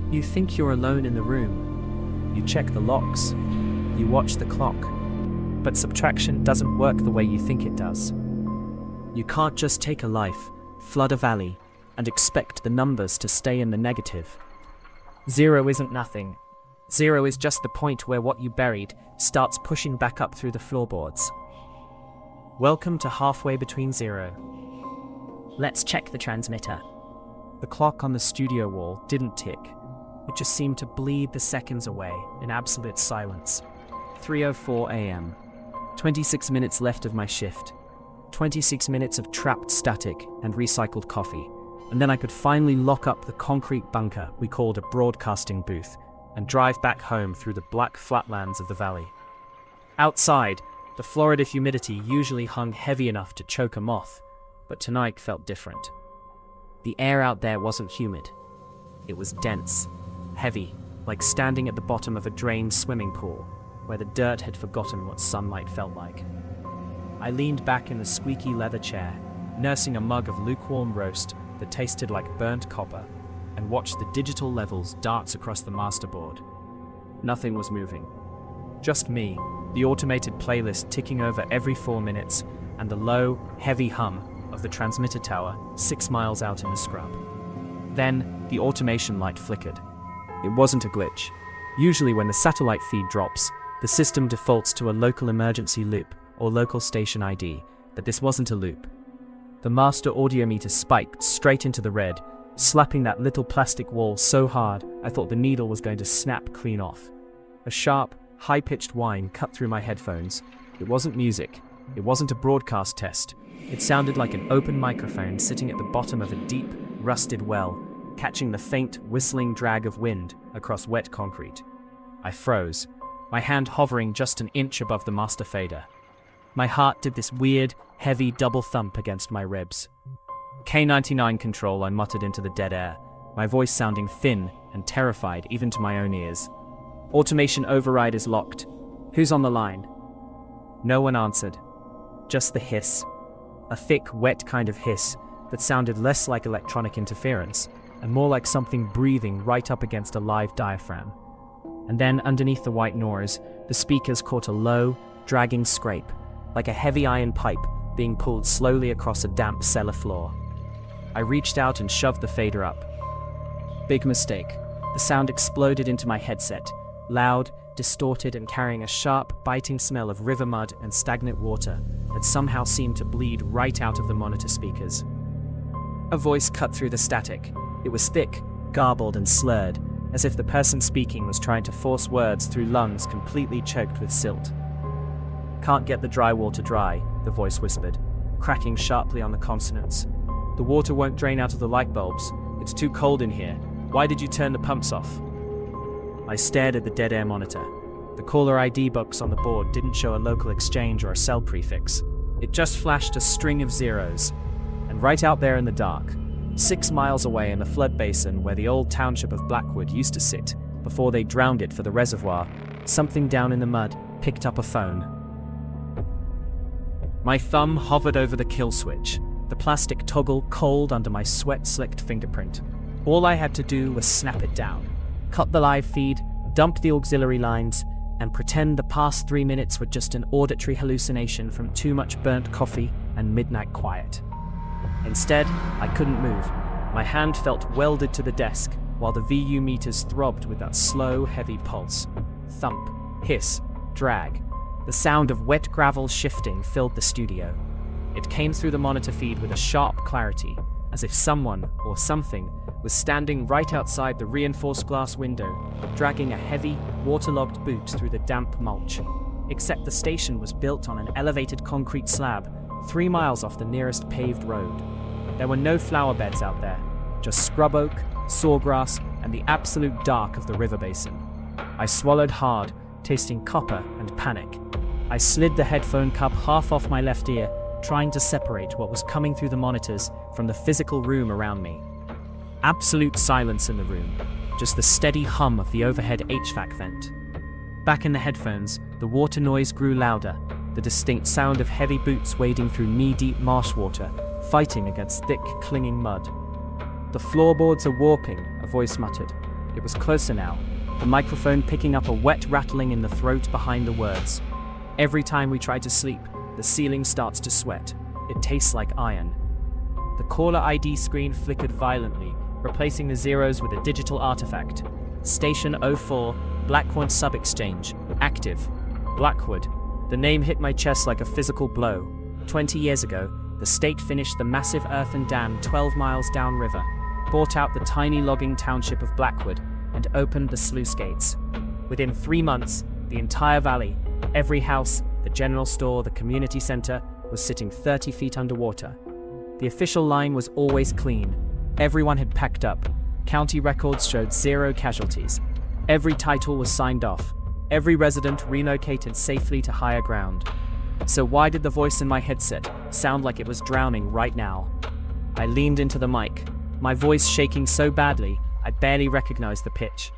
You think you're alone in the room. You check the locks. You watch the clock. But subtraction doesn't work the way you think it does. You can't just take a life, flood a valley, and expect the numbers to stay in the negative. 0 isn't nothing. 0 is just the point where what you buried starts pushing back up through the floorboards. Welcome to halfway between 0. Let's check the transmitter. The clock on the studio wall didn't tick. It just seemed to bleed the seconds away in absolute silence. 3:04 a.m. 26 minutes left of my shift. 26 minutes of trapped static and recycled coffee. And then I could finally lock up the concrete bunker we called a broadcasting booth and drive back home through the black flatlands of the valley. Outside, the Florida humidity usually hung heavy enough to choke a moth, but tonight felt different. The air out there wasn't humid. It was dense, heavy, like standing at the bottom of a drained swimming pool, where the dirt had forgotten what sunlight felt like. I leaned back in the squeaky leather chair, nursing a mug of lukewarm roast that tasted like burnt copper, and watched the digital levels dance across the masterboard. Nothing was moving. Just me, the automated playlist ticking over every 4 minutes, and the low, heavy hum of the transmitter tower 6 miles out in the scrub. Then, the automation light flickered. It wasn't a glitch. Usually when the satellite feed drops, the system defaults to a local emergency loop or local station ID, but this wasn't a loop. The master audiometer spiked straight into the red, slapping that little plastic wall so hard I thought the needle was going to snap clean off. A sharp, high-pitched whine cut through my headphones. It wasn't music. It wasn't a broadcast test. It sounded like an open microphone sitting at the bottom of a deep, rusted well, catching the faint, whistling drag of wind across wet concrete. I froze, my hand hovering just an inch above the master fader. My heart did this weird, heavy double thump against my ribs. K99 control, I muttered into the dead air, my voice sounding thin and terrified even to my own ears. Automation override is locked. Who's on the line? No one answered. Just the hiss. A thick, wet kind of hiss that sounded less like electronic interference and more like something breathing right up against a live diaphragm. And then, underneath the white noise, the speakers caught a low, dragging scrape, like a heavy iron pipe being pulled slowly across a damp cellar floor. I reached out and shoved the fader up. Big mistake. The sound exploded into my headset, loud, distorted, and carrying a sharp, biting smell of river mud and stagnant water that somehow seemed to bleed right out of the monitor speakers. A voice cut through the static. It was thick, garbled, and slurred, as if the person speaking was trying to force words through lungs completely choked with silt. Can't get the drywall to dry, the voice whispered, cracking sharply on the consonants. The water won't drain out of the light bulbs. It's too cold in here. Why did you turn the pumps off? I stared at the dead air monitor. The caller ID box on the board didn't show a local exchange or a cell prefix. It just flashed a string of zeros. And right out there in the dark, 6 miles away in the flood basin where the old township of Blackwood used to sit before they drowned it for the reservoir, something down in the mud picked up a phone. My thumb hovered over the kill switch, the plastic toggle cold under my sweat-slicked fingerprint. All I had to do was snap it down, cut the live feed, dump the auxiliary lines, and pretend the past 3 minutes were just an auditory hallucination from too much burnt coffee and midnight quiet. Instead, I couldn't move. My hand felt welded to the desk, while the VU meters throbbed with that slow, heavy pulse. Thump, hiss, drag. The sound of wet gravel shifting filled the studio. It came through the monitor feed with a sharp clarity, as if someone, or something, was standing right outside the reinforced glass window, dragging a heavy, waterlogged boot through the damp mulch. Except the station was built on an elevated concrete slab, 3 miles off the nearest paved road. There were no flower beds out there, just scrub oak, sawgrass, and the absolute dark of the river basin. I swallowed hard, tasting copper and panic. I slid the headphone cup half off my left ear, trying to separate what was coming through the monitors from the physical room around me. Absolute silence in the room, just the steady hum of the overhead HVAC vent. Back in the headphones, the water noise grew louder, the distinct sound of heavy boots wading through knee-deep marsh water, fighting against thick, clinging mud. The floorboards are warping, a voice muttered. It was closer now, the microphone picking up a wet rattling in the throat behind the words. Every time we try to sleep, the ceiling starts to sweat. It tastes like iron. The caller ID screen flickered violently, replacing the zeros with a digital artifact. Station 04, Blackwood Sub-Exchange. Active. Blackwood. The name hit my chest like a physical blow. 20 years ago, the state finished the massive earthen dam 12 miles downriver, bought out the tiny logging township of Blackwood, and opened the sluice gates. Within 3 months, the entire valley, every house, the general store, the community center, was sitting 30 feet underwater. The official line was always clean. Everyone had packed up. County records showed 0 casualties. Every title was signed off. Every resident relocated safely to higher ground. So why did the voice in my headset sound like it was drowning right now? I leaned into the mic, my voice shaking so badly I barely recognized the pitch.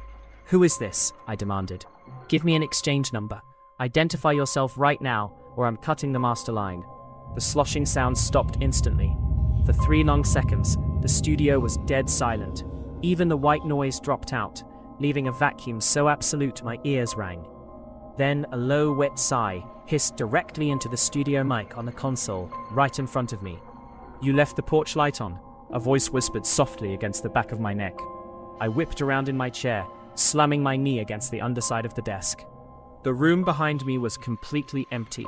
"Who is this?" I demanded. "Give me an exchange number. Identify yourself right now, or I'm cutting the master line." The sloshing sound stopped instantly. For 3 long seconds, the studio was dead silent. Even the white noise dropped out, leaving a vacuum so absolute my ears rang. Then a low, wet sigh hissed directly into the studio mic on the console, right in front of me. "You left the porch light on," a voice whispered softly against the back of my neck. I whipped around in my chair, slamming my knee against the underside of the desk. The room behind me was completely empty.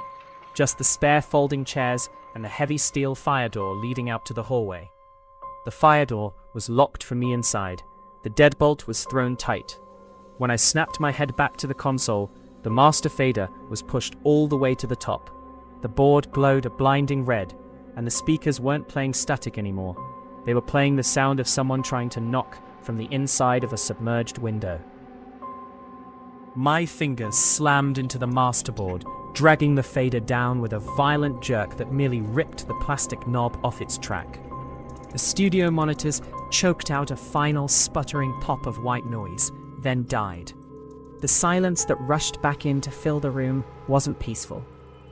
Just the spare folding chairs and the heavy steel fire door leading out to the hallway. The fire door was locked from the inside. The deadbolt was thrown tight. When I snapped my head back to the console, the master fader was pushed all the way to the top. The board glowed a blinding red, and the speakers weren't playing static anymore. They were playing the sound of someone trying to knock from the inside of a submerged window. My fingers slammed into the masterboard, dragging the fader down with a violent jerk that merely ripped the plastic knob off its track. The studio monitors choked out a final sputtering pop of white noise, then died. The silence that rushed back in to fill the room wasn't peaceful.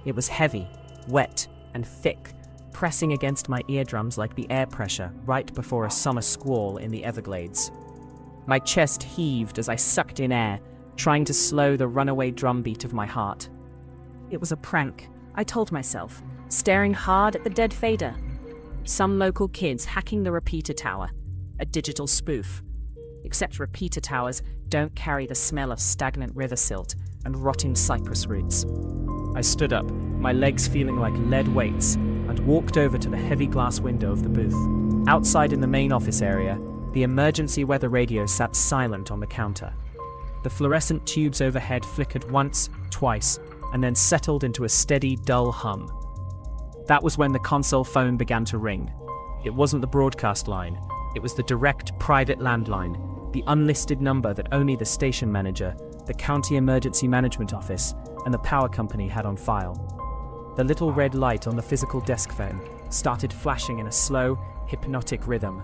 It was heavy, wet, and thick, pressing against my eardrums like the air pressure right before a summer squall in the Everglades. My chest heaved as I sucked in air, trying to slow the runaway drumbeat of my heart. It was a prank, I told myself, staring hard at the dead fader. Some local kids hacking the repeater tower, a digital spoof. Except repeater towers don't carry the smell of stagnant river silt and rotting cypress roots. I stood up, my legs feeling like lead weights, and walked over to the heavy glass window of the booth. Outside in the main office area, the emergency weather radio sat silent on the counter. The fluorescent tubes overhead flickered once, twice, and then settled into a steady, dull hum. That was when the console phone began to ring. It wasn't the broadcast line. It was the direct private landline, the unlisted number that only the station manager, the county emergency management office, and the power company had on file. The little red light on the physical desk phone started flashing in a slow, hypnotic rhythm.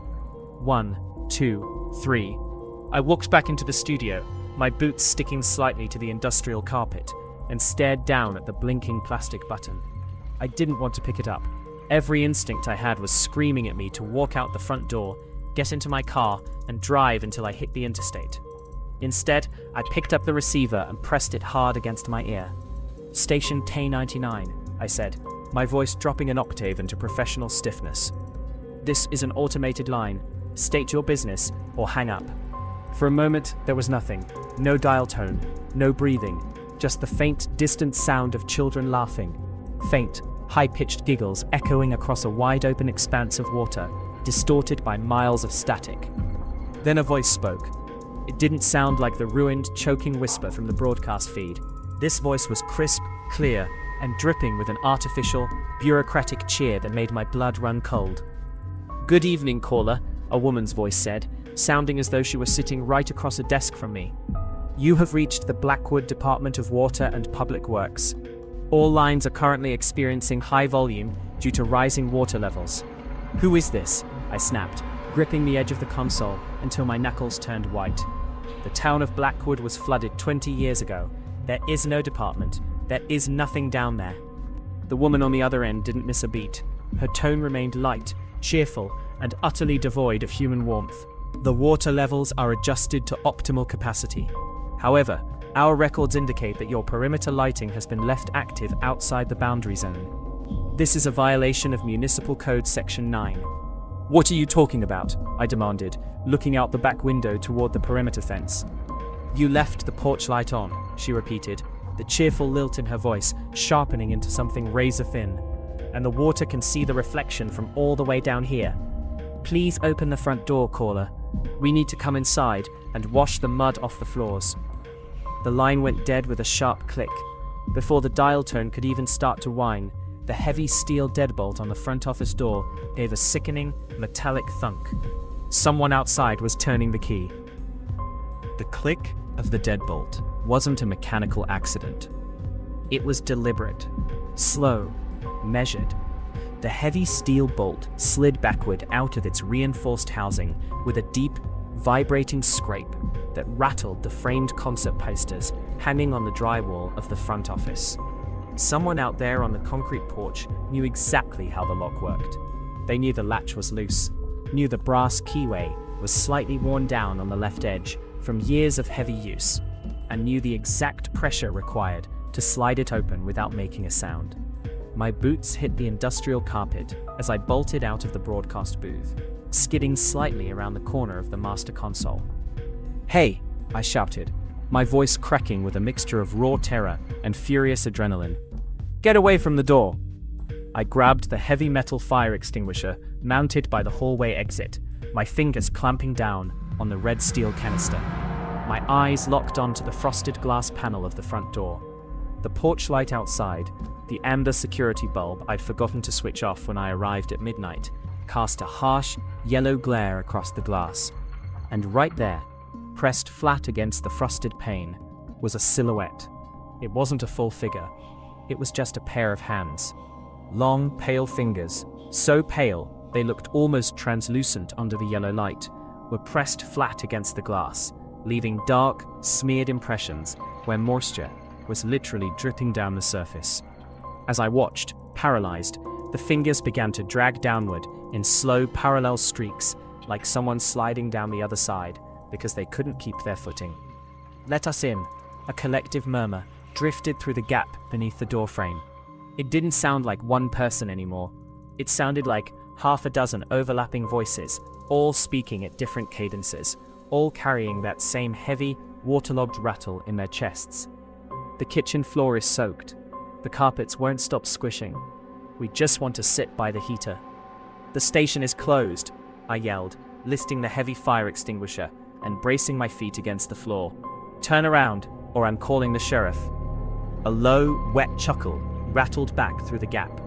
1, 2, 3. I walked back into the studio, my boots sticking slightly to the industrial carpet, and stared down at the blinking plastic button. I didn't want to pick it up. Every instinct I had was screaming at me to walk out the front door, get into my car, and drive until I hit the interstate. Instead, I picked up the receiver and pressed it hard against my ear. "Station K99, I said, my voice dropping an octave into professional stiffness. "This is an automated line. State your business or hang up." For a moment, there was nothing. No dial tone, no breathing, just the faint, distant sound of children laughing. Faint, high-pitched giggles echoing across a wide-open expanse of water, distorted by miles of static. Then a voice spoke. It didn't sound like the ruined, choking whisper from the broadcast feed. This voice was crisp, clear, and dripping with an artificial, bureaucratic cheer that made my blood run cold. "Good evening, caller," a woman's voice said, sounding as though she was sitting right across a desk from me. "You have reached the Blackwood Department of Water and Public Works. All lines are currently experiencing high volume due to rising water levels." "Who is this?" I snapped, gripping the edge of the console until my knuckles turned white. The town of Blackwood was flooded 20 years ago. There is no department. There is nothing down there. The woman on the other end didn't miss a beat. Her tone remained light, cheerful, and utterly devoid of human warmth. The water levels are adjusted to optimal capacity. However, our records indicate that your perimeter lighting has been left active outside the boundary zone. This is a violation of Municipal Code Section 9. What are you talking about? I demanded, looking out the back window toward the perimeter fence. You left the porch light on, she repeated, the cheerful lilt in her voice sharpening into something razor-thin. And the water can see the reflection from all the way down here. Please open the front door, caller. We need to come inside and wash the mud off the floors. The line went dead with a sharp click. Before the dial tone could even start to whine, the heavy steel deadbolt on the front office door gave a sickening, metallic thunk. Someone outside was turning the key. The click of the deadbolt wasn't a mechanical accident. It was deliberate, slow, measured. The heavy steel bolt slid backward out of its reinforced housing with a deep, vibrating scrape that rattled the framed concert posters hanging on the drywall of the front office. Someone out there on the concrete porch knew exactly how the lock worked. They knew the latch was loose, knew the brass keyway was slightly worn down on the left edge from years of heavy use, and knew the exact pressure required to slide it open without making a sound. My boots hit the industrial carpet as I bolted out of the broadcast booth, skidding slightly around the corner of the master console. "Hey!" I shouted, my voice cracking with a mixture of raw terror and furious adrenaline. "Get away from the door!" I grabbed the heavy metal fire extinguisher mounted by the hallway exit, my fingers clamping down on the red steel canister. My eyes locked onto the frosted glass panel of the front door. The porch light outside, the amber security bulb I'd forgotten to switch off when I arrived at midnight, cast a harsh, yellow glare across the glass. And right there, pressed flat against the frosted pane, was a silhouette. It wasn't a full figure. It was just a pair of hands. Long, pale fingers, so pale they looked almost translucent under the yellow light, were pressed flat against the glass, leaving dark, smeared impressions where moisture was literally dripping down the surface. As I watched, paralyzed, the fingers began to drag downward in slow, parallel streaks, like someone sliding down the other side because they couldn't keep their footing. "Let us in," a collective murmur drifted through the gap beneath the doorframe. It didn't sound like one person anymore. It sounded like half a dozen overlapping voices, all speaking at different cadences, all carrying that same heavy, waterlogged rattle in their chests. The kitchen floor is soaked. The carpets won't stop squishing. We just want to sit by the heater. "The station is closed," I yelled, lifting the heavy fire extinguisher and bracing my feet against the floor. "Turn around, or I'm calling the sheriff." A low, wet chuckle rattled back through the gap.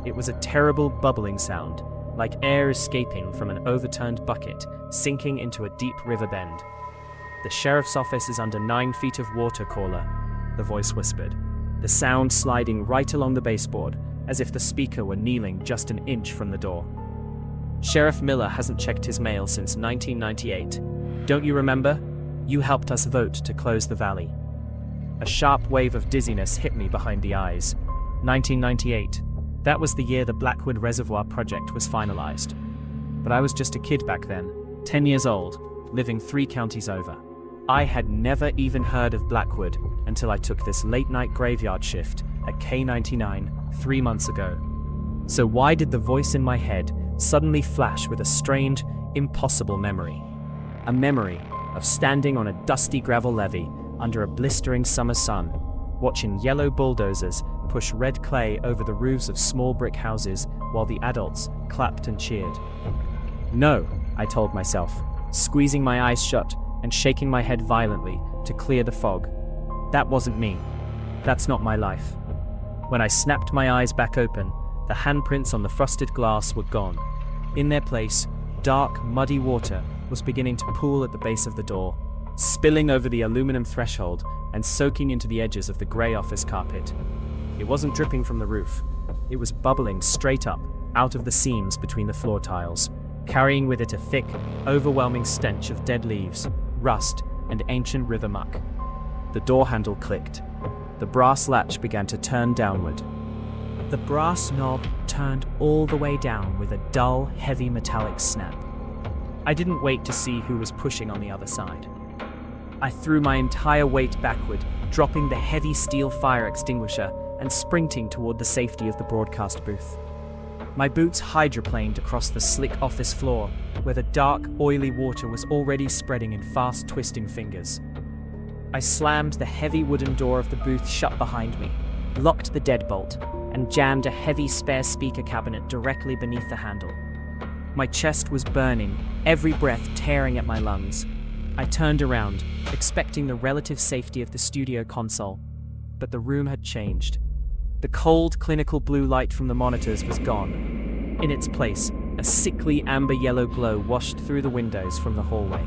It was a terrible bubbling sound, like air escaping from an overturned bucket, sinking into a deep river bend. "The sheriff's office is under 9 feet of water, caller," the voice whispered, the sound sliding right along the baseboard, as if the speaker were kneeling just an inch from the door. "Sheriff Miller hasn't checked his mail since 1998. Don't you remember? You helped us vote to close the valley." A sharp wave of dizziness hit me behind the eyes. 1998. That was the year the Blackwood Reservoir project was finalized. But I was just a kid back then, 10 years old, living 3 counties over. I had never even heard of Blackwood until I took this late-night graveyard shift at K99 3 months ago. So why did the voice in my head suddenly flash with a strange, impossible memory? A memory of standing on a dusty gravel levee under a blistering summer sun, watching yellow bulldozers push red clay over the roofs of small brick houses while the adults clapped and cheered. "No," I told myself, squeezing my eyes shut and shaking my head violently to clear the fog. That wasn't me. That's not my life. When I snapped my eyes back open, the handprints on the frosted glass were gone. In their place, dark, muddy water was beginning to pool at the base of the door, spilling over the aluminum threshold and soaking into the edges of the grey office carpet. It wasn't dripping from the roof. It was bubbling straight up, out of the seams between the floor tiles, carrying with it a thick, overwhelming stench of dead leaves, rust, and ancient river muck. The door handle clicked. The brass latch began to turn downward. The brass knob turned all the way down with a dull, heavy metallic snap. I didn't wait to see who was pushing on the other side. I threw my entire weight backward, dropping the heavy steel fire extinguisher and sprinting toward the safety of the broadcast booth. My boots hydroplaned across the slick office floor, where the dark, oily water was already spreading in fast, twisting fingers. I slammed the heavy wooden door of the booth shut behind me, locked the deadbolt, and jammed a heavy spare speaker cabinet directly beneath the handle. My chest was burning, every breath tearing at my lungs. I turned around, expecting the relative safety of the studio console, but the room had changed. The cold, clinical blue light from the monitors was gone. In its place, a sickly amber-yellow glow washed through the windows from the hallway.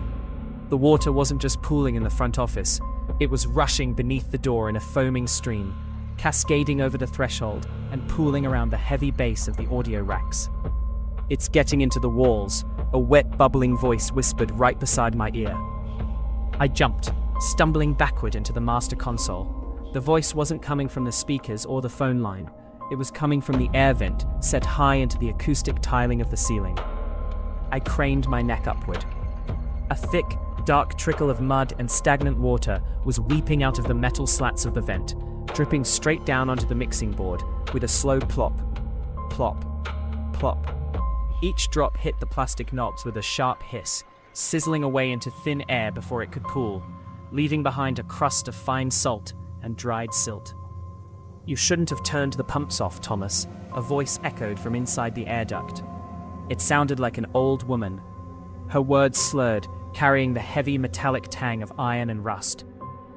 The water wasn't just pooling in the front office, it was rushing beneath the door in a foaming stream, cascading over the threshold and pooling around the heavy base of the audio racks. "It's getting into the walls," a wet, bubbling voice whispered right beside my ear. I jumped, stumbling backward into the master console. The voice wasn't coming from the speakers or the phone line. It was coming from the air vent set high into the acoustic tiling of the ceiling. I craned my neck upward. A thick, dark trickle of mud and stagnant water was weeping out of the metal slats of the vent, dripping straight down onto the mixing board with a slow plop, plop, plop. Each drop hit the plastic knobs with a sharp hiss, sizzling away into thin air before it could cool, leaving behind a crust of fine salt and dried silt. "You shouldn't have turned the pumps off, Thomas," a voice echoed from inside the air duct. It sounded like an old woman. Her words slurred, carrying the heavy metallic tang of iron and rust.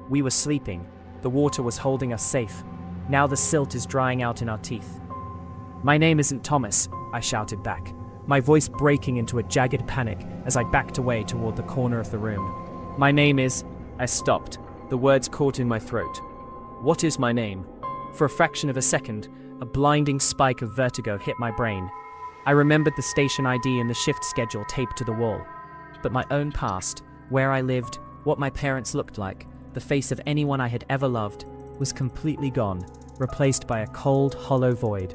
We were sleeping. The water was holding us safe. Now the silt is drying out in our teeth. "My name isn't Thomas," I shouted back, my voice breaking into a jagged panic as I backed away toward the corner of the room. "My name is—" I stopped, the words caught in my throat. "What is my name?" For a fraction of a second, a blinding spike of vertigo hit my brain. I remembered the station ID and the shift schedule taped to the wall. But my own past, where I lived, what my parents looked like, the face of anyone I had ever loved, was completely gone, replaced by a cold, hollow void.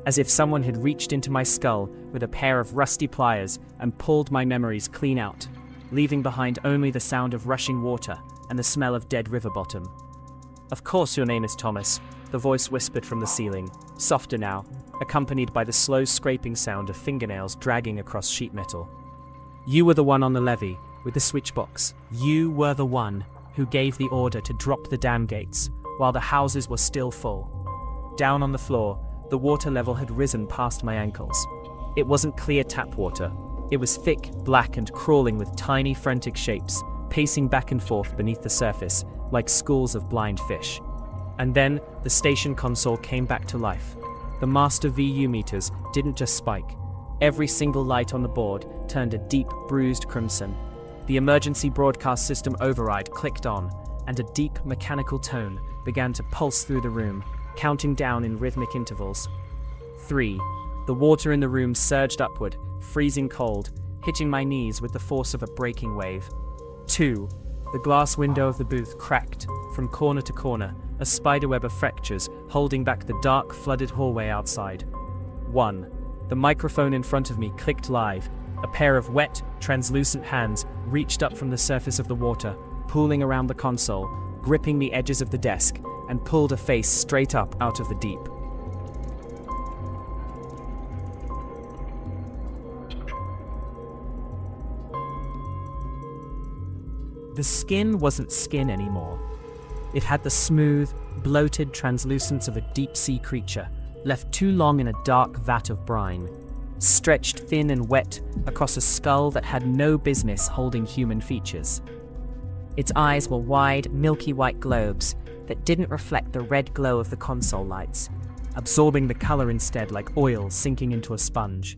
As if someone had reached into my skull with a pair of rusty pliers and pulled my memories clean out, leaving behind only the sound of rushing water and the smell of dead river bottom. "Of course your name is Thomas," the voice whispered from the ceiling, softer now, accompanied by the slow scraping sound of fingernails dragging across sheet metal. "You were the one on the levee, with the switchbox. You were the one who gave the order to drop the dam gates, while the houses were still full." Down on the floor, the water level had risen past my ankles. It wasn't clear tap water. It was thick, black, and crawling with tiny, frantic shapes, pacing back and forth beneath the surface, like schools of blind fish. And then, the station console came back to life. The master VU meters didn't just spike. Every single light on the board turned a deep, bruised crimson. The emergency broadcast system override clicked on, and a deep, mechanical tone began to pulse through the room, counting down in rhythmic intervals. 3. The water in the room surged upward, freezing cold, hitting my knees with the force of a breaking wave. 2. The glass window of the booth cracked, from corner to corner, a spiderweb of fractures holding back the dark, flooded hallway outside. 1. The microphone in front of me clicked live. A pair of wet, translucent hands reached up from the surface of the water, pooling around the console, gripping the edges of the desk, and pulled a face straight up out of the deep. The skin wasn't skin anymore. It had the smooth, bloated translucence of a deep-sea creature, left too long in a dark vat of brine, stretched thin and wet across a skull that had no business holding human features. Its eyes were wide, milky white globes that didn't reflect the red glow of the console lights, absorbing the color instead like oil sinking into a sponge.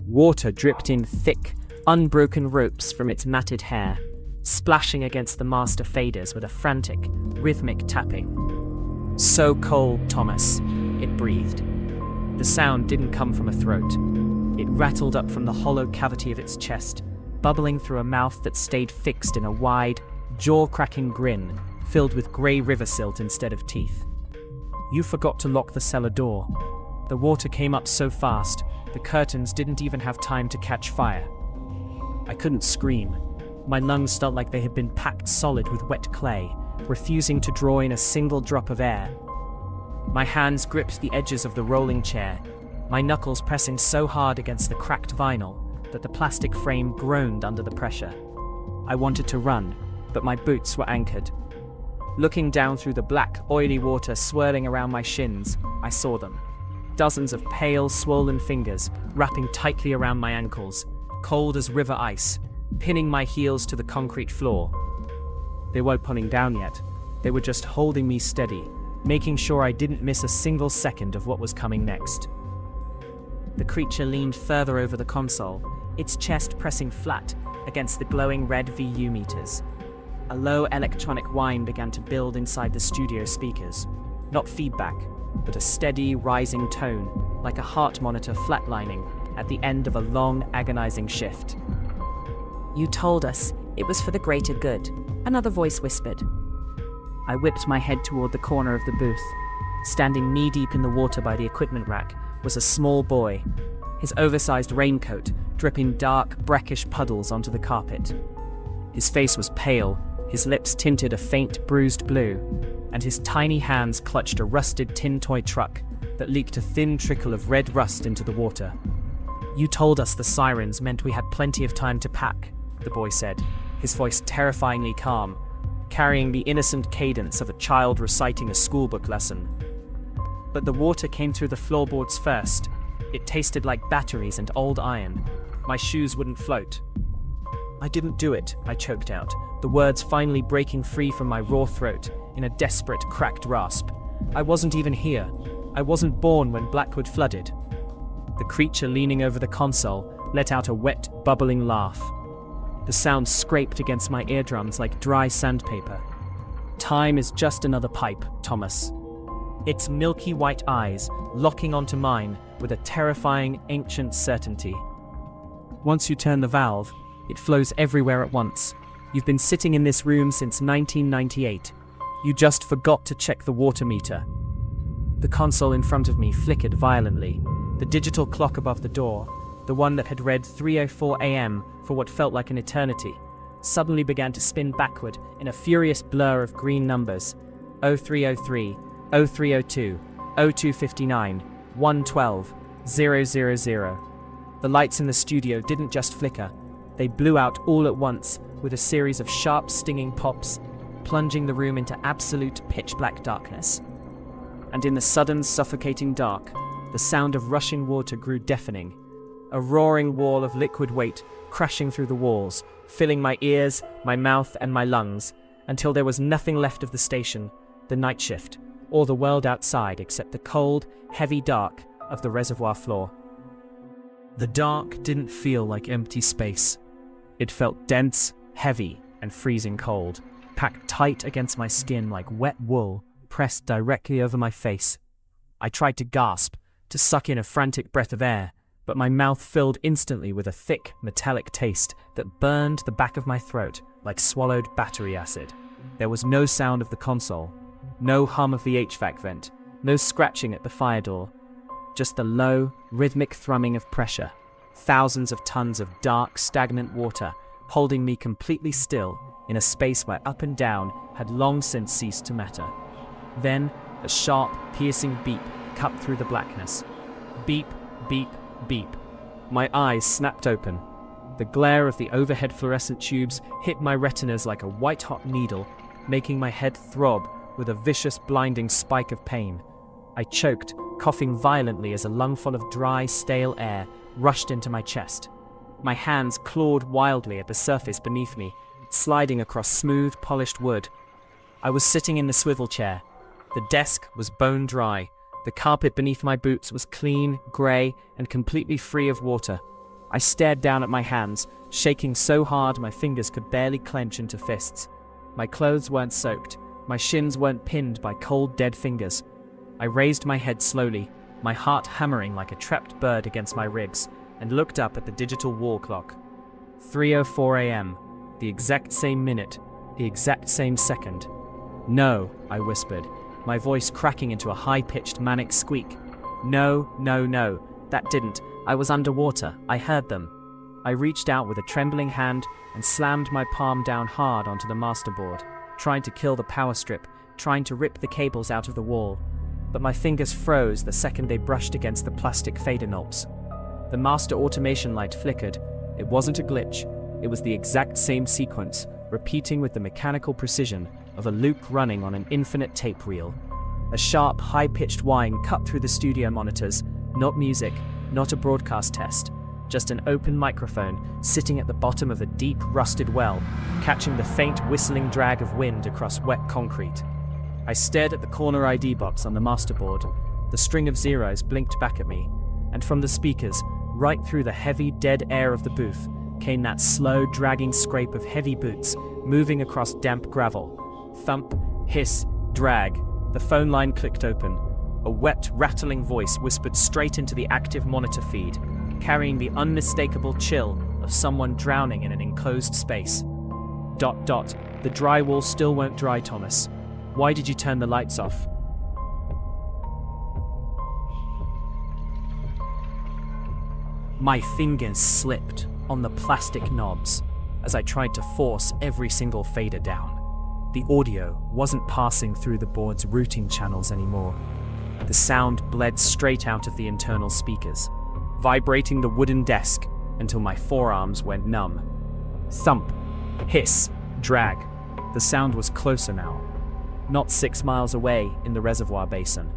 Water dripped in thick, unbroken ropes from its matted hair, splashing against the master faders with a frantic, rhythmic tapping. "So cold, Thomas," it breathed. The sound didn't come from a throat. It rattled up from the hollow cavity of its chest, bubbling through a mouth that stayed fixed in a wide, jaw-cracking grin filled with grey river silt instead of teeth. "You forgot to lock the cellar door." The water came up so fast, the curtains didn't even have time to catch fire. I couldn't scream. My lungs felt like they had been packed solid with wet clay, refusing to draw in a single drop of air. My hands gripped the edges of the rolling chair, my knuckles pressing so hard against the cracked vinyl that the plastic frame groaned under the pressure. I wanted to run, but my boots were anchored. Looking down through the black, oily water swirling around my shins, I saw them. Dozens of pale, swollen fingers wrapping tightly around my ankles, cold as river ice, pinning my heels to the concrete floor. They weren't pulling down yet. They were just holding me steady, making sure I didn't miss a single second of what was coming next. The creature leaned further over the console, its chest pressing flat against the glowing red VU meters. A low electronic whine began to build inside the studio speakers. Not feedback, but a steady, rising tone, like a heart monitor flatlining at the end of a long, agonizing shift. "You told us it was for the greater good," another voice whispered. I whipped my head toward the corner of the booth. Standing knee-deep in the water by the equipment rack was a small boy, his oversized raincoat dripping dark, brackish puddles onto the carpet. His face was pale, his lips tinted a faint, bruised blue, and his tiny hands clutched a rusted tin toy truck that leaked a thin trickle of red rust into the water. "You told us the sirens meant we had plenty of time to pack," the boy said, his voice terrifyingly calm, carrying the innocent cadence of a child reciting a schoolbook lesson. But the water came through the floorboards first. It tasted like batteries and old iron. My shoes wouldn't float. "I didn't do it," I choked out, the words finally breaking free from my raw throat in a desperate, cracked rasp. "I wasn't even here. I wasn't born when Blackwood flooded." The creature leaning over the console let out a wet, bubbling laugh. The sound scraped against my eardrums like dry sandpaper. "Time is just another pipe, Thomas." Its milky white eyes locking onto mine with a terrifying, ancient certainty. "Once you turn the valve, it flows everywhere at once. You've been sitting in this room since 1998. You just forgot to check the water meter." The console in front of me flickered violently. The digital clock above the door, the one that had read 3:04 a.m. for what felt like an eternity, suddenly began to spin backward in a furious blur of green numbers. 0303, 0302, 0259, 112, 000. The lights in the studio didn't just flicker, they blew out all at once with a series of sharp, stinging pops, plunging the room into absolute pitch-black darkness. And in the sudden, suffocating dark, the sound of rushing water grew deafening, a roaring wall of liquid weight crashing through the walls, filling my ears, my mouth, and my lungs, until there was nothing left of the station, the night shift, or the world outside except the cold, heavy dark of the reservoir floor. The dark didn't feel like empty space. It felt dense, heavy, and freezing cold, packed tight against my skin like wet wool pressed directly over my face. I tried to gasp, to suck in a frantic breath of air, but my mouth filled instantly with a thick, metallic taste that burned the back of my throat like swallowed battery acid. There was no sound of the console, no hum of the HVAC vent, no scratching at the fire door, just the low, rhythmic thrumming of pressure, thousands of tons of dark, stagnant water holding me completely still in a space where up and down had long since ceased to matter. Then, a sharp, piercing beep cut through the blackness. Beep, beep, beep. My eyes snapped open. The glare of the overhead fluorescent tubes hit my retinas like a white-hot needle, making my head throb with a vicious, blinding spike of pain. I choked, coughing violently as a lungful of dry, stale air rushed into my chest. My hands clawed wildly at the surface beneath me, sliding across smooth, polished wood. I was sitting in the swivel chair. The desk was bone dry. The carpet beneath my boots was clean, grey, and completely free of water. I stared down at my hands, shaking so hard my fingers could barely clench into fists. My clothes weren't soaked. My shins weren't pinned by cold, dead fingers. I raised my head slowly, my heart hammering like a trapped bird against my ribs, and looked up at the digital wall clock. 3:04 a.m., the exact same minute, the exact same second. "No," I whispered, my voice cracking into a high-pitched manic squeak. "No, no, no, that didn't. I was underwater. I heard them." I reached out with a trembling hand and slammed my palm down hard onto the masterboard, trying to kill the power strip, trying to rip the cables out of the wall. But my fingers froze the second they brushed against the plastic fader knobs. The master automation light flickered. It wasn't a glitch. It was the exact same sequence, repeating with the mechanical precision of a loop running on an infinite tape reel. A sharp, high-pitched whine cut through the studio monitors. Not music, not a broadcast test, just an open microphone sitting at the bottom of a deep, rusted well, catching the faint, whistling drag of wind across wet concrete. I stared at the corner ID box on the masterboard. The string of zeros blinked back at me, and from the speakers, right through the heavy, dead air of the booth, came that slow, dragging scrape of heavy boots moving across damp gravel. Thump, hiss, drag. The phone line clicked open. A wet, rattling voice whispered straight into the active monitor feed, carrying the unmistakable chill of someone drowning in an enclosed space. ... The drywall still won't dry, Thomas. Why did you turn the lights off? My fingers slipped on the plastic knobs as I tried to force every single fader down. The audio wasn't passing through the board's routing channels anymore. The sound bled straight out of the internal speakers, vibrating the wooden desk until my forearms went numb. Thump, hiss, drag. The sound was closer now. Not 6 miles away in the reservoir basin,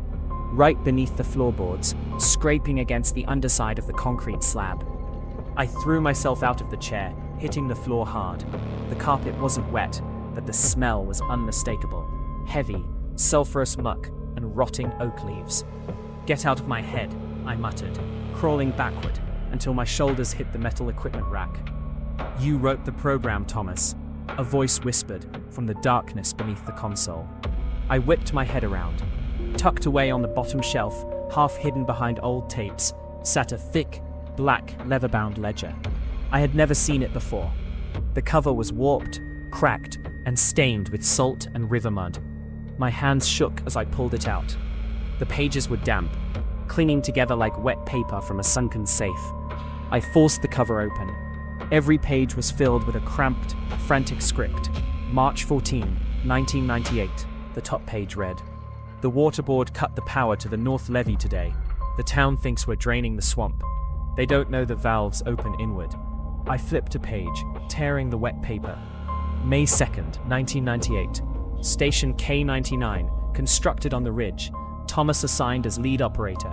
right beneath the floorboards, scraping against the underside of the concrete slab. I threw myself out of the chair, hitting the floor hard. The carpet wasn't wet, but the smell was unmistakable. Heavy, sulfurous muck and rotting oak leaves. Get out of my head, I muttered, crawling backward until my shoulders hit the metal equipment rack. You wrote the program, Thomas, a voice whispered from the darkness beneath the console. I whipped my head around. Tucked away on the bottom shelf, half hidden behind old tapes, sat a thick, black, leather-bound ledger. I had never seen it before. The cover was warped, cracked, and stained with salt and river mud. My hands shook as I pulled it out. The pages were damp, clinging together like wet paper from a sunken safe. I forced the cover open. Every page was filled with a cramped, frantic script. March 14, 1998, the top page read. The water board cut the power to the North Levee today. The town thinks we're draining the swamp. They don't know the valves open inward. I flipped a page, tearing the wet paper. May 2nd, 1998. Station K99, constructed on the ridge. Thomas assigned as lead operator.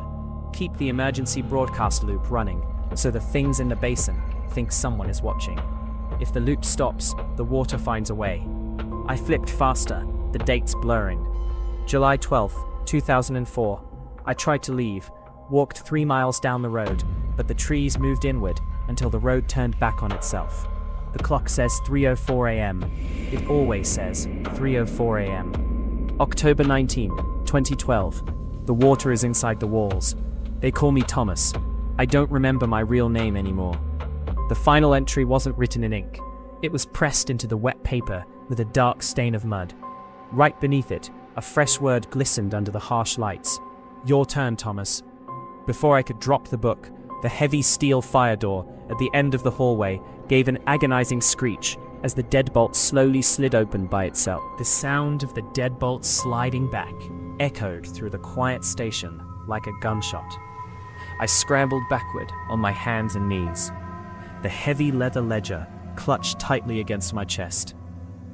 Keep the emergency broadcast loop running, so the things in the basin think someone is watching. If the loop stops, the water finds a way. I flipped faster, the dates blurring. July 12th, 2004. I tried to leave, walked 3 miles down the road, but the trees moved inward until the road turned back on itself. The clock says 3:04 a.m. It always says 3:04 a.m. October 19, 2012. The water is inside the walls. They call me Thomas. I don't remember my real name anymore. The final entry wasn't written in ink. It was pressed into the wet paper with a dark stain of mud. Right beneath it, a fresh word glistened under the harsh lights. Your turn, Thomas. Before I could drop the book, the heavy steel fire door at the end of the hallway gave an agonizing screech as the deadbolt slowly slid open by itself. The sound of the deadbolt sliding back echoed through the quiet station like a gunshot. I scrambled backward on my hands and knees. The heavy leather ledger clutched tightly against my chest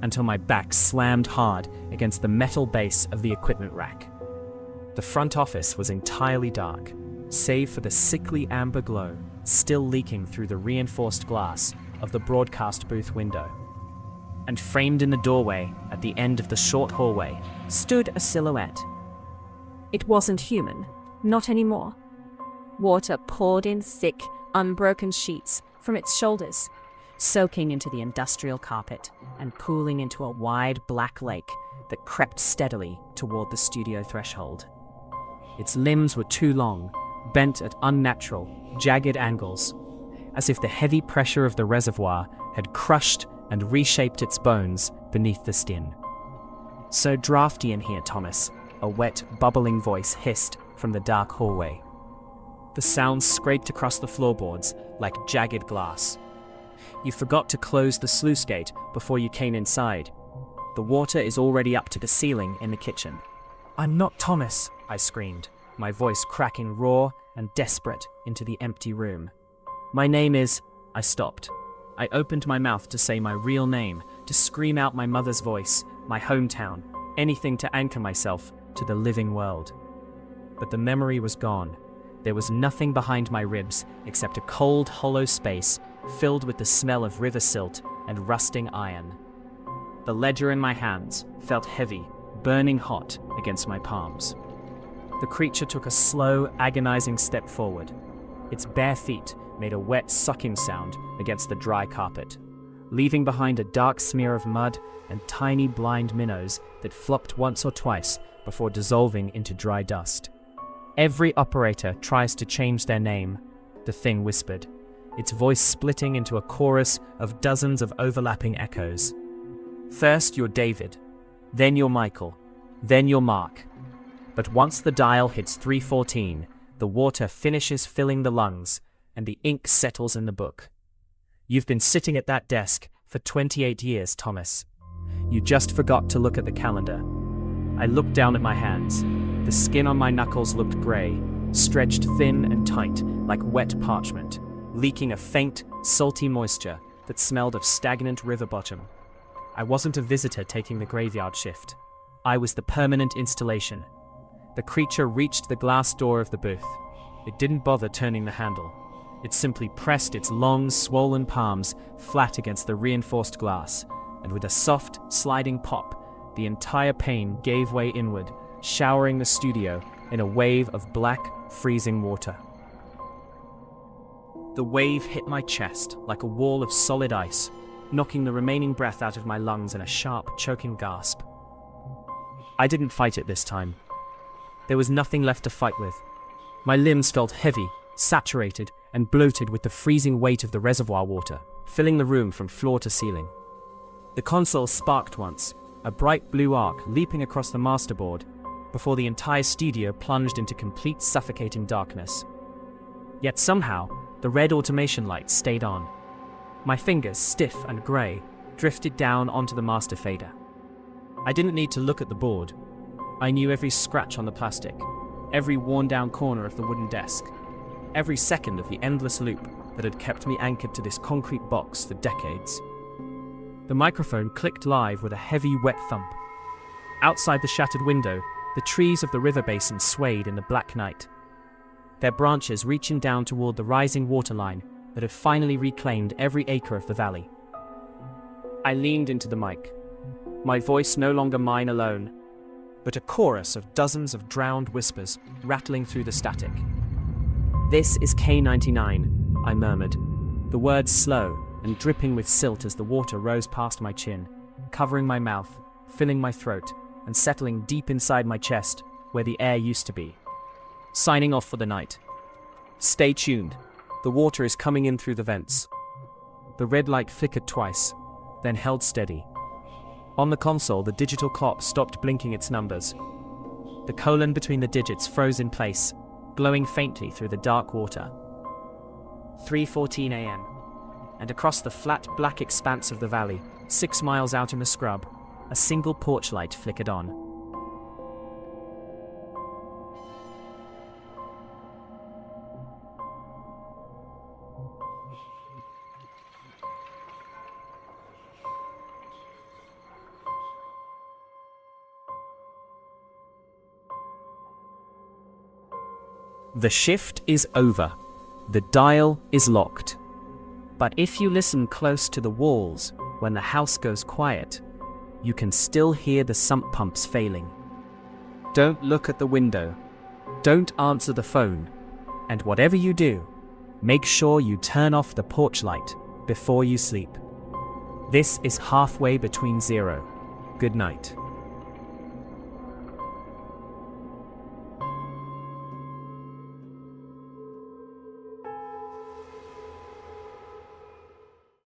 until my back slammed hard against the metal base of the equipment rack. The front office was entirely dark, save for the sickly amber glow still leaking through the reinforced glass of the broadcast booth window. And framed in the doorway at the end of the short hallway stood a silhouette. It wasn't human, not anymore. Water poured in thick, unbroken sheets from its shoulders, soaking into the industrial carpet and pooling into a wide black lake that crept steadily toward the studio threshold. Its limbs were too long, bent at unnatural, jagged angles, as if the heavy pressure of the reservoir had crushed and reshaped its bones beneath the skin. So drafty in here, Thomas, a wet, bubbling voice hissed from the dark hallway. The sounds scraped across the floorboards like jagged glass, You forgot to close the sluice gate before you came inside. The water is already up to the ceiling in the kitchen. "I'm not Thomas," I screamed, my voice cracking raw and desperate into the empty room. "My name is—" I stopped. I opened my mouth to say my real name, to scream out my mother's voice, my hometown, anything to anchor myself to the living world. But the memory was gone. There was nothing behind my ribs except a cold, hollow space filled with the smell of river silt and rusting iron. The ledger in my hands felt heavy, burning hot against my palms. The creature took a slow, agonizing step forward. Its bare feet made a wet, sucking sound against the dry carpet, leaving behind a dark smear of mud and tiny blind minnows that flopped once or twice before dissolving into dry dust. "Every operator tries to change their name," the thing whispered, its voice splitting into a chorus of dozens of overlapping echoes. "First you're David, then you're Michael, then you're Mark. But once the dial hits 314, the water finishes filling the lungs and the ink settles in the book. You've been sitting at that desk for 28 years, Thomas. You just forgot to look at the calendar." I looked down at my hands. The skin on my knuckles looked grey, stretched thin and tight like wet parchment, leaking a faint, salty moisture that smelled of stagnant river bottom. I wasn't a visitor taking the graveyard shift. I was the permanent installation. The creature reached the glass door of the booth. It didn't bother turning the handle. It simply pressed its long, swollen palms flat against the reinforced glass, and with a soft, sliding pop, the entire pane gave way inward, showering the studio in a wave of black, freezing water. The wave hit my chest like a wall of solid ice, knocking the remaining breath out of my lungs in a sharp, choking gasp. I didn't fight it this time. There was nothing left to fight with. My limbs felt heavy, saturated, and bloated with the freezing weight of the reservoir water, filling the room from floor to ceiling. The console sparked once, a bright blue arc leaping across the masterboard, before the entire studio plunged into complete suffocating darkness. Yet somehow, the red automation light stayed on. My fingers, stiff and grey, drifted down onto the master fader. I didn't need to look at the board. I knew every scratch on the plastic, every worn-down corner of the wooden desk, every second of the endless loop that had kept me anchored to this concrete box for decades. The microphone clicked live with a heavy, wet thump. Outside the shattered window, the trees of the river basin swayed in the black night, their branches reaching down toward the rising waterline that had finally reclaimed every acre of the valley. I leaned into the mic, my voice no longer mine alone, but a chorus of dozens of drowned whispers rattling through the static. "This is K99, I murmured, the words slow and dripping with silt as the water rose past my chin, covering my mouth, filling my throat, and settling deep inside my chest where the air used to be. Signing off for the night. Stay tuned, the water is coming in through the vents." The red light flickered twice, then held steady. On the console, the digital clock stopped blinking its numbers. The colon between the digits froze in place, glowing faintly through the dark water. 3:14 a.m. And across the flat, black expanse of the valley, 6 miles out in the scrub, a single porch light flickered on. The shift is over. The dial is locked. But if you listen close to the walls, when the house goes quiet, you can still hear the sump pumps failing. Don't look at the window. Don't answer the phone. And whatever you do, make sure you turn off the porch light before you sleep. This is halfway between zero. Good night.